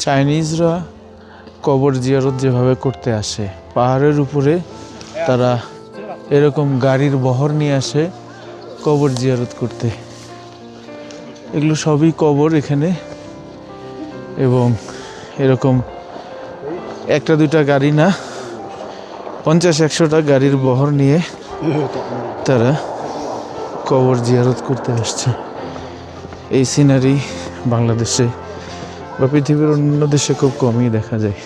চাইনিজরা কবর জিয়ারত যেভাবে করতে আসে, পাহাড়ের উপরে তারা এরকম গাড়ির বহর নিয়ে আসে কবর জিয়ারত করতে। এগুলো সবই কবর এখানে, এবং এরকম একটা দুইটা গাড়ি না, 50-100টা গাড়ির বহর নিয়ে তারা কবর জিয়ারত করতে আসছে। এই সিনারি বাংলাদেশে বা পৃথিবীর অন্য দেশে খুব কমই দেখা যায়।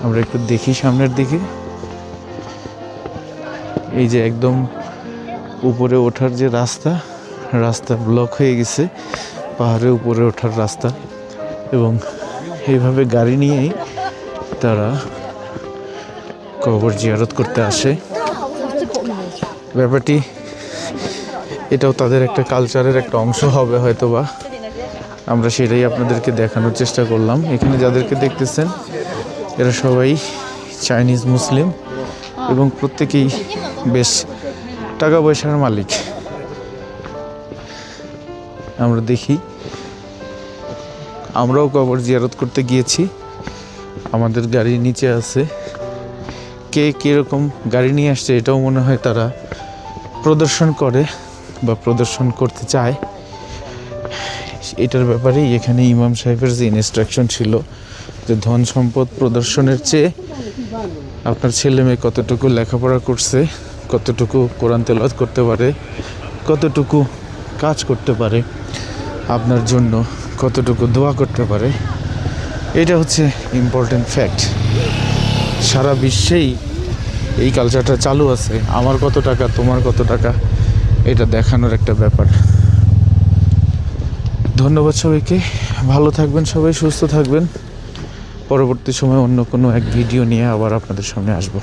আমরা একটু দেখি সামনের দিকে। এই যে একদম উপরে ওঠার যে রাস্তা ব্লক হয়ে গেছে, পাহাড়ের উপরে ওঠার রাস্তা, এবং এইভাবে গাড়ি নিয়েই তারা কবর জিয়ারত করতে আসে। ব্যাপারটি এটাও তাদের একটা কালচারের একটা অংশ হবে হয়তোবা, আমরা সেটাই আপনাদেরকে দেখানোর চেষ্টা করলাম। এখানে যাদেরকে দেখতেছেন এরা সবাই চাইনিজ মুসলিম, এবং প্রত্যেকেই বেশ টাকা পয়সার মালিক। আমরা দেখি, আমরাও কবর জিয়ারত করতে গিয়েছি, আমাদের গাড়ি নিচে আছে। কে কীরকম গাড়ি নিয়ে আসছে এটাও মনে হয় তারা প্রদর্শন করে বা প্রদর্শন করতে চায়। এটার ব্যাপারেই এখানে ইমাম সাহেবের যে ইনস্ট্রাকশন ছিল যে ধন সম্পদ প্রদর্শনের চেয়ে আপনার ছেলে মেয়ে কতটুকু লেখাপড়া করছে, কতটুকু কোরআন তেলাওয়াত করতে পারে, কতটুকু কাজ করতে পারে আপনার জন্য, কতটুকু দোয়া করতে পারে, এটা হচ্ছে ইম্পর্টেন্ট ফ্যাক্ট। সারা বিশ্বেই এই কালচারটা চালু আছে, আমার কত টাকা তোমার কত টাকা, এটা দেখানোর একটা ব্যাপার। ধন্যবাদ সবাইকে, ভালো থাকবেন সবাই, সুস্থ থাকবেন। পরবর্তী সময় অন্য কোনো এক ভিডিও নিয়ে আবার আপনাদের সামনে আসবো।